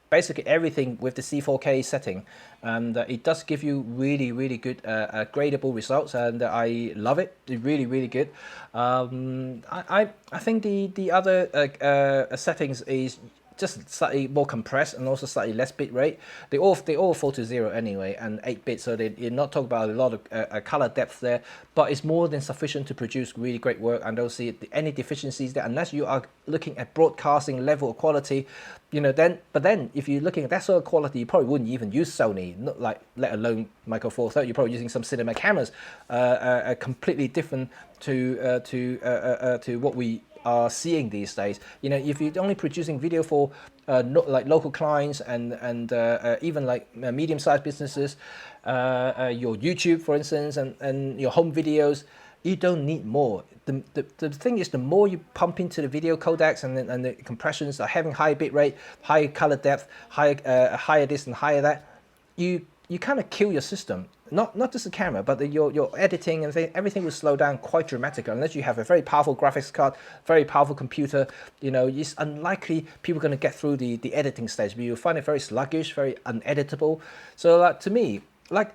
basically everything with the C4K setting, and it does give you really good gradable results, and I love it. It's really good. I think the other settings is just slightly more compressed and also slightly less bit rate. They all fall to 0 anyway, and 8-bit, so you're not talking about a lot of color depth there, but it's more than sufficient to produce really great work. I don't see any deficiencies there unless you are looking at broadcasting level of quality, you know. Then if you're looking at that sort of quality, you probably wouldn't even use Sony, not like, let alone Micro Four Third. You're probably using some cinema cameras, completely different to what we are seeing these days. You know, if you're only producing video for like local clients and even like medium-sized businesses, your YouTube, for instance, and your home videos, you don't need more. The thing is, the more you pump into the video codecs and the compressions are having high bit rate, high color depth, higher this and higher that, you kind of kill your system. Not just the camera, but your editing and everything will slow down quite dramatically unless you have a very powerful graphics card, very powerful computer. You know, it's unlikely people are going to get through the editing stage. But you'll find it very sluggish, very uneditable. So to me, like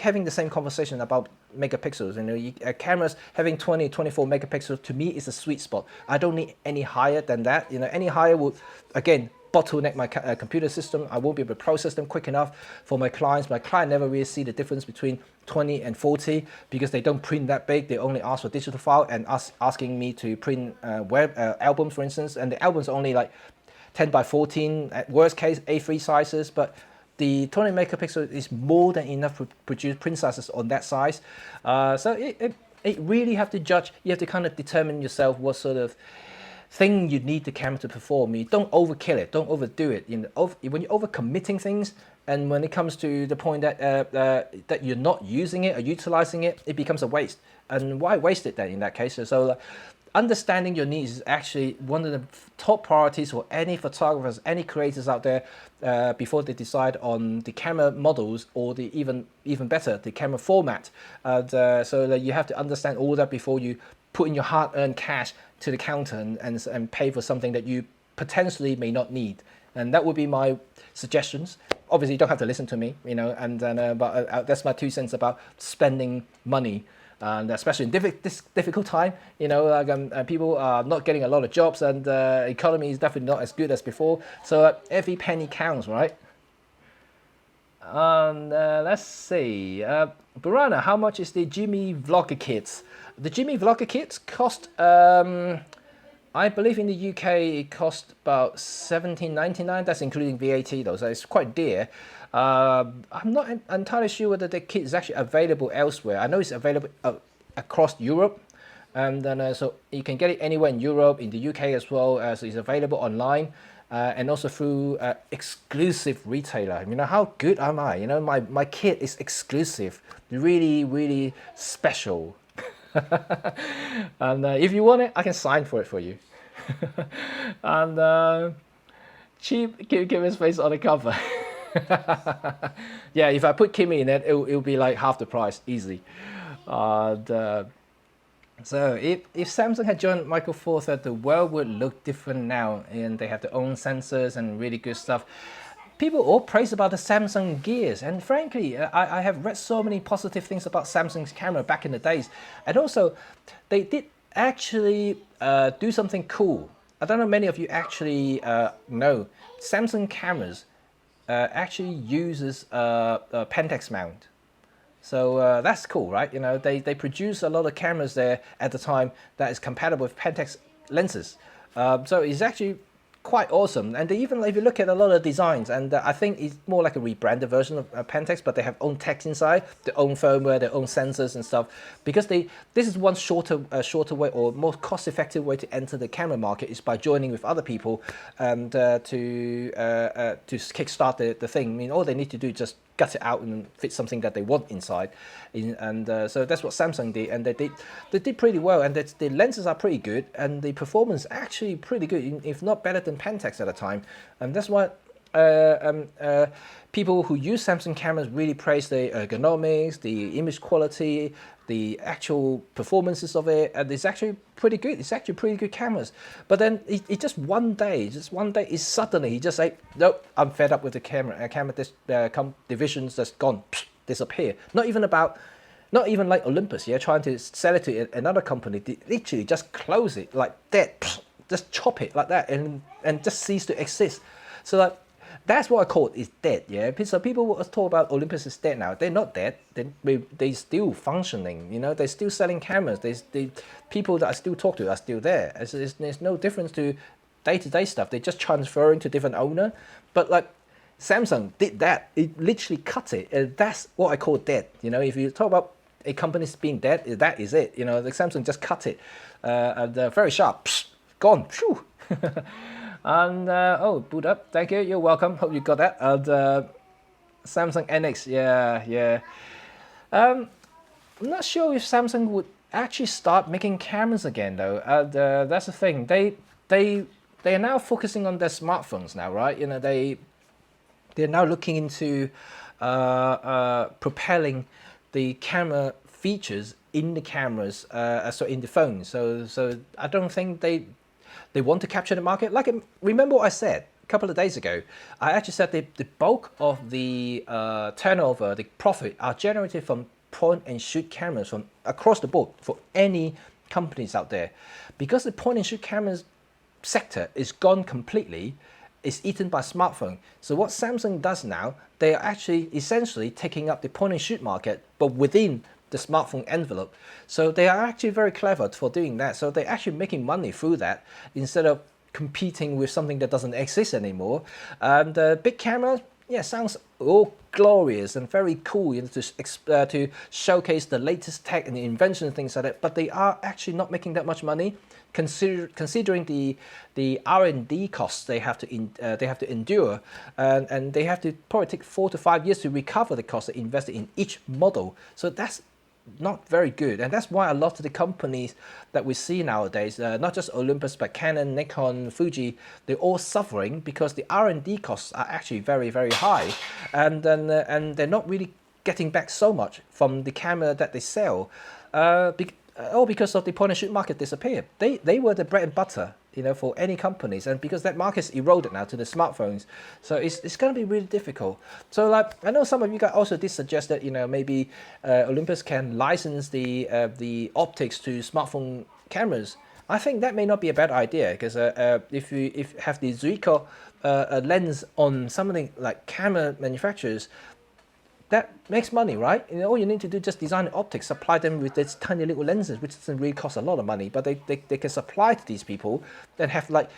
having the same conversation about megapixels, you know, cameras having 20-24 megapixels to me is a sweet spot. I don't need any higher than that. You know, any higher would, again, bottleneck my computer system. I won't be able to process them quick enough for my clients. My client never really see the difference between 20 and 40 because they don't print that big. They only ask for digital file and asking me to print web albums, for instance, and the albums are only like 10 by 14, at worst case A3 sizes, but the 20 megapixel is more than enough to produce print sizes on that size. So it really have to judge. You have to kind of determine yourself what sort of thing you need the camera to perform. You don't overkill it, don't overdo it. You know, when you're overcommitting things, and when it comes to the point that that you're not using it or utilizing it, it becomes a waste. And why waste it then in that case? So understanding your needs is actually one of the top priorities for any photographers, any creators out there, before they decide on the camera models or the even better, the camera format. So that you have to understand all that before you put in your hard-earned cash to the counter and pay for something that you potentially may not need. And that would be my suggestions. Obviously, you don't have to listen to me, you know, but that's my 2 cents about spending money. And especially in this difficult time, you know, like people are not getting a lot of jobs, and the economy is definitely not as good as before. So every penny counts, right? Let's see. Burana, how much is the Jimmy Vlogger kits? The Jimmy Vlogger kits cost, I believe in the UK, it cost about $17.99. That's including VAT though, so it's quite dear. I'm not entirely sure whether the kit is actually available elsewhere. I know it's available across Europe, and then so you can get it anywhere in Europe, in the UK as well. So it's available online, and also through exclusive retailer. You know, how good am I? You know, my kit is exclusive, really special. And if you want it, I can sign for it for you. And cheap, give his face on the cover. Yeah, if I put Kimmy in it, it'll be like half the price, easily. So if Samsung had joined Micro Four Third, the world would look different now, and they have their own sensors and really good stuff. People all praise about the Samsung gears, and frankly, I have read so many positive things about Samsung's camera back in the days. And also, they did actually do something cool. I don't know many of you actually know. Samsung cameras actually uses a Pentax mount. So that's cool, right? You know, they produce a lot of cameras there at the time that is compatible with Pentax lenses. So it's actually quite awesome. And they even, if you look at a lot of designs, and I think it's more like a rebranded version of Pentax, but they have own text inside, their own firmware, their own sensors and stuff, because this is one shorter way or more cost-effective way to enter the camera market is by joining with other people and to kickstart the thing. I mean, all they need to do is just gut it out and fit something that they want inside, so that's what Samsung did, and they did pretty well, and the lenses are pretty good, and the performance actually pretty good, if not better than Pentax at the time, and that's why people who use Samsung cameras really praise the ergonomics, the image quality, the actual performances of it, and it's actually pretty good. It's actually pretty good cameras. But then it just one day, is suddenly he just say, nope, I'm fed up with the camera. Divisions just gone, disappear. Not even like Olympus, yeah, trying to sell it to another company. They literally just close it like that, just chop it like that, and just cease to exist. So like that's what I call it, is dead. Yeah, so people will talk about Olympus is dead now. They're not dead. They still functioning. You know, they're still selling cameras. They people that I still talk to are still there. There's no difference to day-to-day stuff. They're just transferring to different owner. But like Samsung did that. It literally cut it. And that's what I call dead. You know, if you talk about a company's being dead, that is it. You know, the Samsung just cut it. And very sharp. Gone. Phew. And oh, boot up. Thank you. You're welcome. Hope you got that. And Samsung NX. Yeah. I'm not sure if Samsung would actually start making cameras again though. That's the thing. They are now focusing on their smartphones now, right? You know, they're now looking into propelling the camera features in the cameras, so in the phone. So I don't think they want to capture the market. Like, remember what I said a couple of days ago? I actually said the bulk of the turnover, the profit, are generated from point and shoot cameras from across the board for any companies out there, because the point and shoot cameras sector is gone completely. Is eaten by smartphone. So what Samsung does now, they are actually essentially taking up the point and shoot market, but within the smartphone envelope. So they are actually very clever for doing that. So they're actually making money through that instead of competing with something that doesn't exist anymore. And big camera, yeah, sounds all glorious and very cool, you know, to showcase the latest tech and the invention and things like that. But they are actually not making that much money, considering the R&D costs they have to endure, and they have to probably take 4 to 5 years to recover the costs they invested in each model. So that's not very good, and that's why a lot of the companies that we see nowadays, not just Olympus but Canon, Nikon, Fuji, they're all suffering because the R&D costs are actually very, very high, and they're not really getting back so much from the camera that they sell, all because of the point and shoot market disappeared. They were the bread and butter, you know, for any companies, and because that market's eroded now to the smartphones, so it's going to be really difficult. So like, I know some of you guys also did suggest that, you know, maybe Olympus can license the optics to smartphone cameras. I think that may not be a bad idea, because if you have the Zuiko lens on something like camera manufacturers, that makes money, right? You know, all you need to do is just design the optics, supply them with these tiny little lenses, which doesn't really cost a lot of money, but they can supply to these people and have like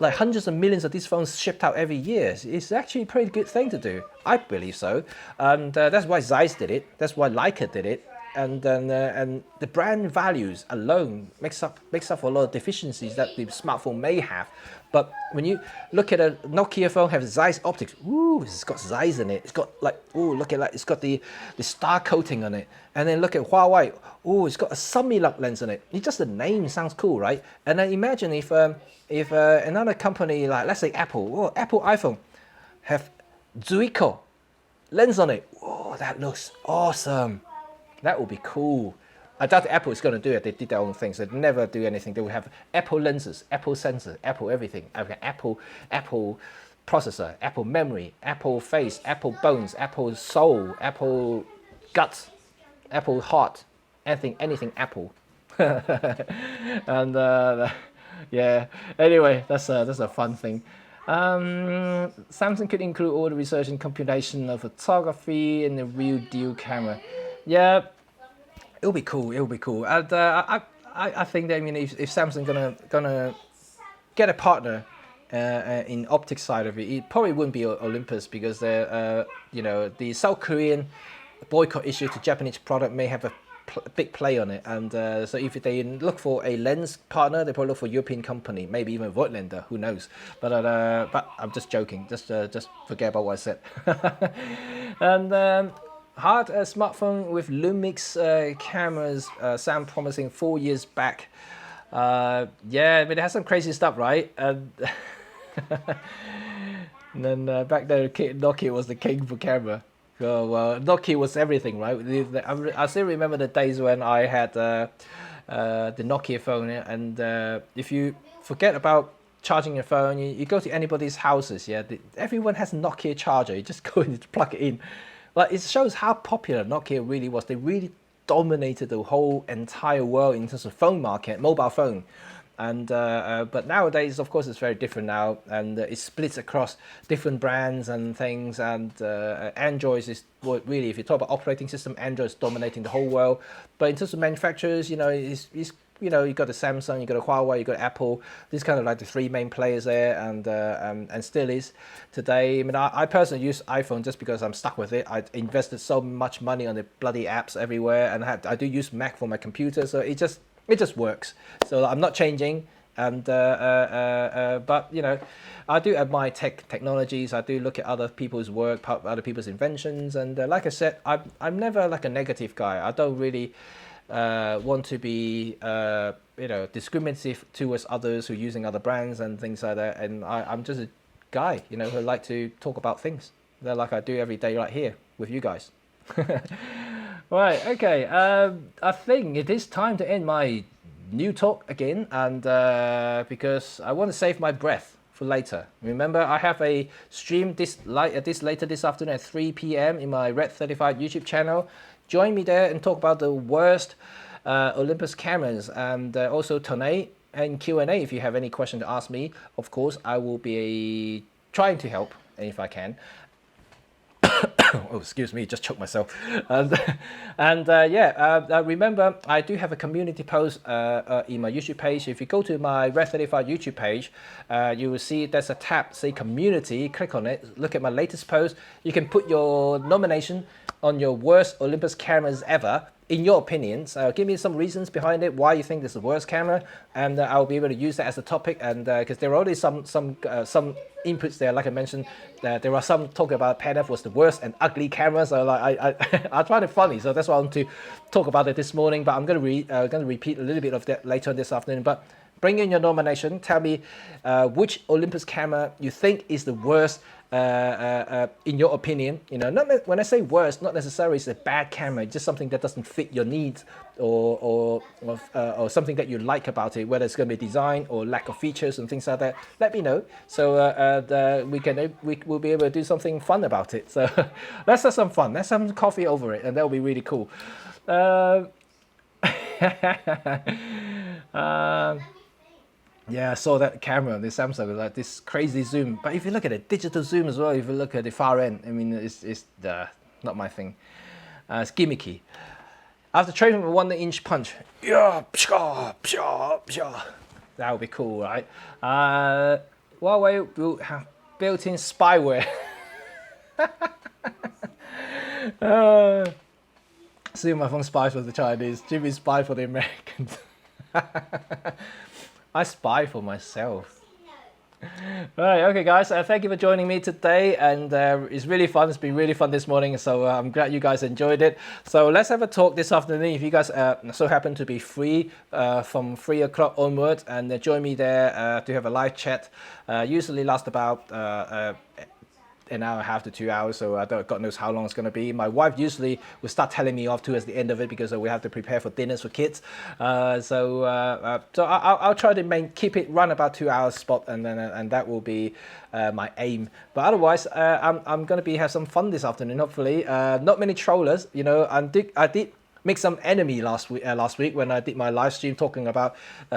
hundreds of millions of these phones shipped out every year. It's actually a pretty good thing to do. I believe so. And that's why Zeiss did it. That's why Leica did it. And the brand values alone makes up for a lot of deficiencies that the smartphone may have. But when you look at a Nokia phone, have Zeiss optics, ooh, it's got Zeiss in it. It's got like, ooh, look at that, it's got the star coating on it. And then look at Huawei, ooh, it's got a Summilux lens on it. It's just the name sounds cool, right? And then imagine if another company like, let's say Apple, Apple iPhone, have Zuiko lens on it. Oh, that looks awesome. That would be cool. I doubt Apple is going to do it. They did their own things. They'd never do anything. They would have Apple lenses, Apple sensors, Apple everything. Apple processor, Apple memory, Apple face, Apple bones, Apple soul, Apple guts, Apple heart, anything Apple. And yeah. Anyway, that's a fun thing. Samsung could include all the research and computation of photography in the real deal camera. Yeah. It'll be cool. And I think that, I mean, if Samsung gonna get a partner in optics side of it, it probably wouldn't be Olympus, because you know, the South Korean boycott issue to Japanese product may have a big play on it. And so if they look for a lens partner, they probably look for European company, maybe even Voigtlander, who knows? But I'm just joking. Just forget about what I said. And. Hard smartphone with Lumix cameras sound promising 4 years back. Yeah, but it has some crazy stuff, right? And then back then, Nokia was the king for camera. So Nokia was everything, right? I still remember the days when I had the Nokia phone, yeah, and if you forget about charging your phone, you go to anybody's houses, yeah, everyone has a Nokia charger. You just go and plug it in. But it shows how popular Nokia really was. They really dominated the whole entire world in terms of phone market, mobile phone. And but nowadays, of course, it's very different now, and it splits across different brands and things. And Android is what really, if you talk about operating system, Android is dominating the whole world. But in terms of manufacturers, you know, it's you know, you got the Samsung, you got a Huawei, you got Apple. These kind of like the three main players there, and still is today. I mean, I personally use iPhone just because I'm stuck with it. I invested so much money on the bloody apps everywhere, and I do use Mac for my computer, so it just works. So I'm not changing. And but you know, I do admire technologies. I do look at other people's work, other people's inventions, and like I said, I'm never like a negative guy. I don't really want to be you know, discriminative towards others who are using other brands and things like that. And I'm just a guy, you know, who like to talk about things that like I do every day right here with you guys. Right, okay. I think it is time to end my new talk again, and because I want to save my breath for later. Remember, I have a stream later this afternoon at 3 p.m. in my Red 35 YouTube channel. Join me there and talk about the worst Olympus cameras, and also donate and Q&A if you have any question to ask me. Of course, I will be trying to help if I can. Oh, excuse me, just choked myself. And yeah, remember, I do have a community post in my YouTube page. If you go to my Red 35 YouTube page, you will see there's a tab, say community. Click on it, look at my latest post. You can put your nomination on your worst Olympus cameras ever, in your opinions. Give me some reasons behind it, why you think this is the worst camera, and I'll be able to use that as a topic. And because there are already some inputs there, like I mentioned, there are some talking about Pan F was the worst and ugly camera. So like I find it funny, so that's why I want to talk about it this morning. But I'm going to repeat a little bit of that later on this afternoon. But bring in your nomination. Tell me which Olympus camera you think is the worst. In your opinion, you know, when I say worst, not necessarily it's a bad camera, just something that doesn't fit your needs, or something that you like about it, whether it's going to be design or lack of features and things like that. Let me know, so we'll be able to do something fun about it. So let's have some fun. Let's have some coffee over it, and that'll be really cool. Yeah, I saw that camera, the Samsung, like this crazy zoom. But if you look at it, digital zoom as well, if you look at the far end, I mean, it's not my thing. It's gimmicky. After training with a 1-inch punch, yeah, that would be cool, right? Huawei will have built-in spyware. See, my phone spies for the Chinese, Jimmy spy for the Americans. I spy for myself. Right, okay guys, thank you for joining me today, and it's really fun. It's been really fun this morning, so I'm glad you guys enjoyed it. So let's have a talk this afternoon if you guys so happen to be free from 3 o'clock onward, and join me there to have a live chat. Usually lasts about an hour and a half to 2 hours, so God knows how long it's going to be. My wife usually will start telling me off towards the end of it because we have to prepare for dinners for kids. So I'll try to keep it run about 2 hours spot, and that will be my aim. But otherwise, I'm going to have some fun this afternoon. Hopefully, not many trollers. You know, I did make some enemy last week when I did my live stream talking about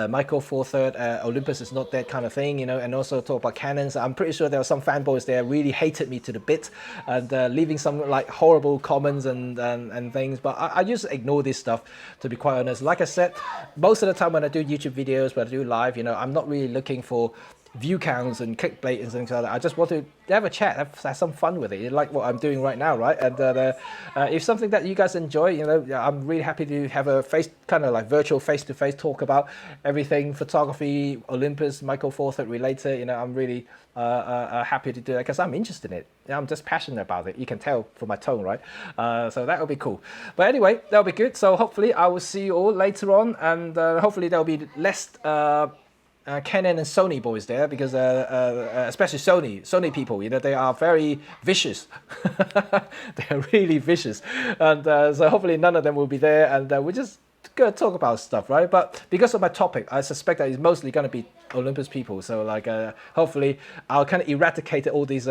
Micro Four Third, Olympus is not that kind of thing, you know, and also talk about Canons. I'm pretty sure there were some fanboys there really hated me to the bit, and leaving some like horrible comments and things. But I just ignore this stuff, to be quite honest. Like I said, most of the time when I do YouTube videos, when I do live, you know, I'm not really looking for view counts and clickbait and things like that. I just want to have a chat, have some fun with it. You like what I'm doing right now, right? And if something that you guys enjoy, you know, I'm really happy to have a kind of like virtual face-to-face talk about everything photography, Olympus, Micro Four Third related. You know, I'm really happy to do that because I'm interested in it. I'm just passionate about it. You can tell from my tone, right? So that will be cool. But anyway, that'll be good. So hopefully I will see you all later on, and hopefully there'll be less Canon and Sony boys there because especially Sony people, they are very vicious. They are really vicious, and so hopefully none of them will be there, and we're just gonna talk about stuff, right? But because of my topic, I suspect that it's mostly gonna be Olympus people. So like, hopefully, I'll kind of eradicate all these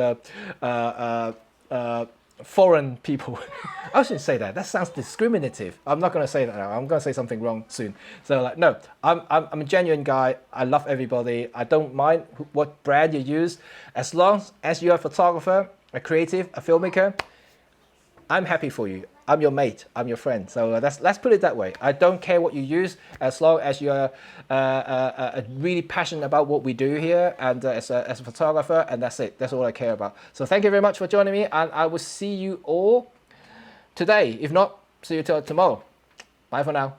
foreign people. I shouldn't say that. That sounds discriminative. I'm not going to say that now. I'm going to say something wrong soon. So like, no, I'm a genuine guy. I love everybody. I don't mind what brand you use, as long as you're a photographer, a creative, a filmmaker. I'm happy for you. I'm your mate. I'm your friend. So let's put it that way. I don't care what you use, as long as you're really passionate about what we do here, and as a photographer, and that's it. That's all I care about. So thank you very much for joining me, and I will see you all today. If not, see you till tomorrow. Bye for now.